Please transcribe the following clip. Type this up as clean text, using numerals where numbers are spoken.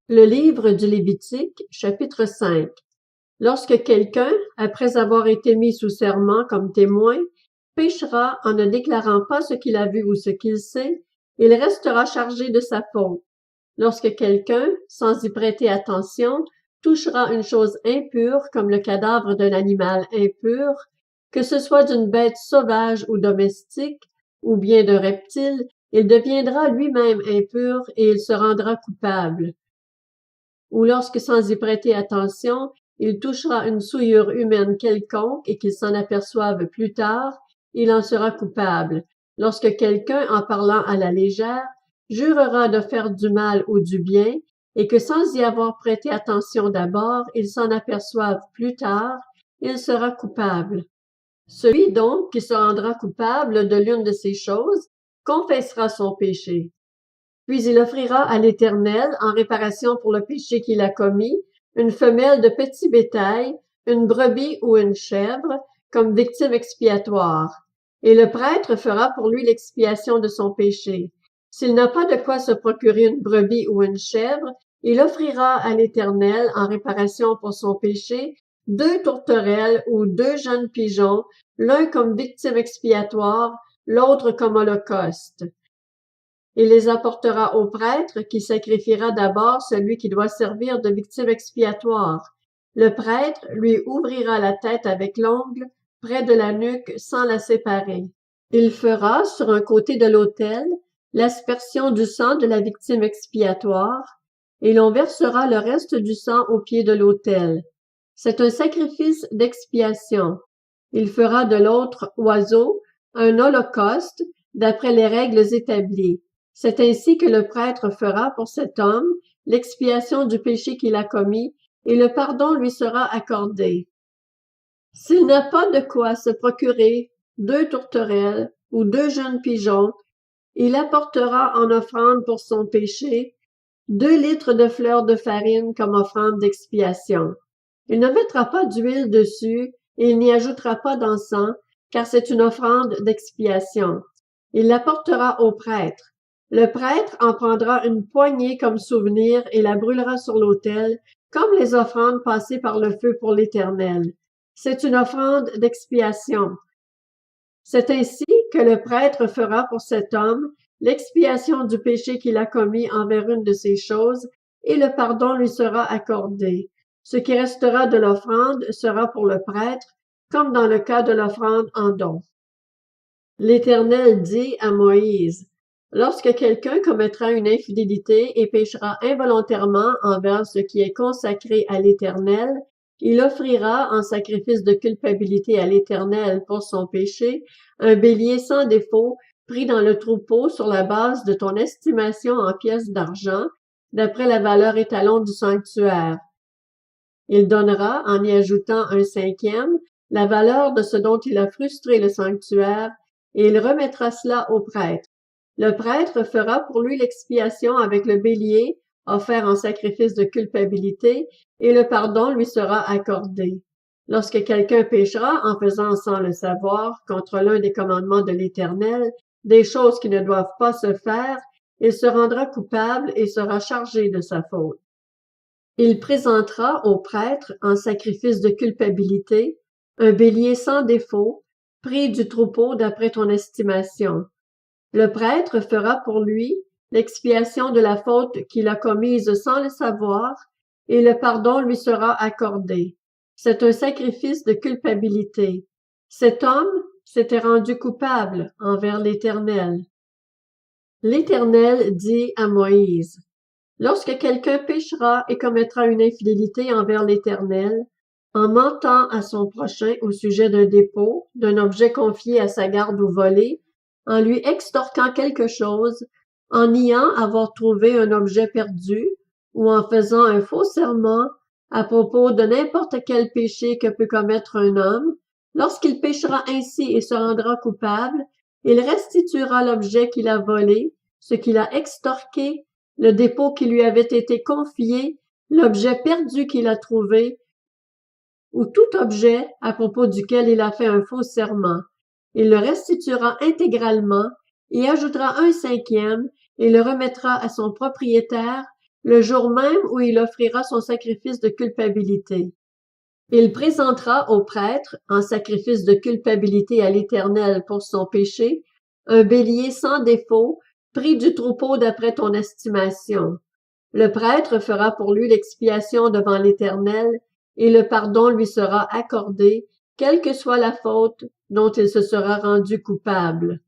Le livre du Lévitique, chapitre 5. Lorsque quelqu'un, après avoir été mis sous serment comme témoin, péchera en ne déclarant pas ce qu'il a vu ou ce qu'il sait, il restera chargé de sa faute. Lorsque quelqu'un, sans y prêter attention, touchera une chose impure comme le cadavre d'un animal impur, que ce soit d'une bête sauvage ou domestique, ou bien d'un reptile, il deviendra lui-même impur et il se rendra coupable. Ou lorsque, sans y prêter attention, il touchera une souillure humaine quelconque et qu'il s'en aperçoive plus tard, il en sera coupable. Lorsque quelqu'un, en parlant à la légère, jurera de faire du mal ou du bien, et que sans y avoir prêté attention d'abord, il s'en aperçoive plus tard, il sera coupable. Celui donc qui se rendra coupable de l'une de ces choses confessera son péché. Puis il offrira à l'Éternel, en réparation pour le péché qu'il a commis, une femelle de petit bétail, une brebis ou une chèvre, comme victime expiatoire. Et le prêtre fera pour lui l'expiation de son péché. S'il n'a pas de quoi se procurer une brebis ou une chèvre, il offrira à l'Éternel, en réparation pour son péché, 2 tourterelles ou 2 jeunes pigeons, l'un comme victime expiatoire, l'autre comme holocauste. Il les apportera au prêtre, qui sacrifiera d'abord celui qui doit servir de victime expiatoire. Le prêtre lui ouvrira la tête avec l'ongle près de la nuque sans la séparer. Il fera, sur un côté de l'autel, l'aspersion du sang de la victime expiatoire, et l'on versera le reste du sang au pied de l'autel. C'est un sacrifice d'expiation. Il fera de l'autre oiseau un holocauste d'après les règles établies. C'est ainsi que le prêtre fera pour cet homme l'expiation du péché qu'il a commis, et le pardon lui sera accordé. S'il n'a pas de quoi se procurer 2 tourterelles ou 2 jeunes pigeons, il apportera en offrande pour son péché 2 litres de fleur de farine comme offrande d'expiation. Il ne mettra pas d'huile dessus et il n'y ajoutera pas d'encens, car c'est une offrande d'expiation. Il l'apportera au prêtre. Le prêtre en prendra une poignée comme souvenir et la brûlera sur l'autel, comme les offrandes passées par le feu pour l'Éternel. C'est une offrande d'expiation. C'est ainsi que le prêtre fera pour cet homme l'expiation du péché qu'il a commis envers une de ces choses, et le pardon lui sera accordé. Ce qui restera de l'offrande sera pour le prêtre, comme dans le cas de l'offrande en don. L'Éternel dit à Moïse: Lorsque quelqu'un commettra une infidélité et péchera involontairement envers ce qui est consacré à l'Éternel, il offrira en sacrifice de culpabilité à l'Éternel pour son péché un bélier sans défaut pris dans le troupeau sur la base de ton estimation en pièces d'argent, d'après la valeur étalon du sanctuaire. Il donnera, en y ajoutant un 5e, la valeur de ce dont il a frustré le sanctuaire, et il remettra cela au prêtre. Le prêtre fera pour lui l'expiation avec le bélier, offert en sacrifice de culpabilité, et le pardon lui sera accordé. Lorsque quelqu'un péchera en faisant sans le savoir contre l'un des commandements de l'Éternel, des choses qui ne doivent pas se faire, il se rendra coupable et sera chargé de sa faute. Il présentera au prêtre, en sacrifice de culpabilité, un bélier sans défaut, pris du troupeau d'après ton estimation. Le prêtre fera pour lui l'expiation de la faute qu'il a commise sans le savoir, et le pardon lui sera accordé. C'est un sacrifice de culpabilité. Cet homme s'était rendu coupable envers l'Éternel. L'Éternel dit à Moïse: Lorsque quelqu'un péchera et commettra une infidélité envers l'Éternel, en mentant à son prochain au sujet d'un dépôt, d'un objet confié à sa garde ou volé, en lui extorquant quelque chose, en niant avoir trouvé un objet perdu, ou en faisant un faux serment à propos de n'importe quel péché que peut commettre un homme, lorsqu'il péchera ainsi et se rendra coupable, il restituera l'objet qu'il a volé, ce qu'il a extorqué, le dépôt qui lui avait été confié, l'objet perdu qu'il a trouvé, ou tout objet à propos duquel il a fait un faux serment. Il le restituera intégralement et ajoutera un 5e et le remettra à son propriétaire le jour même où il offrira son sacrifice de culpabilité. Il présentera au prêtre, en sacrifice de culpabilité à l'Éternel pour son péché, un bélier sans défaut, pris du troupeau d'après ton estimation. Le prêtre fera pour lui l'expiation devant l'Éternel, et le pardon lui sera accordé, quelle que soit la faute dont il se sera rendu coupable.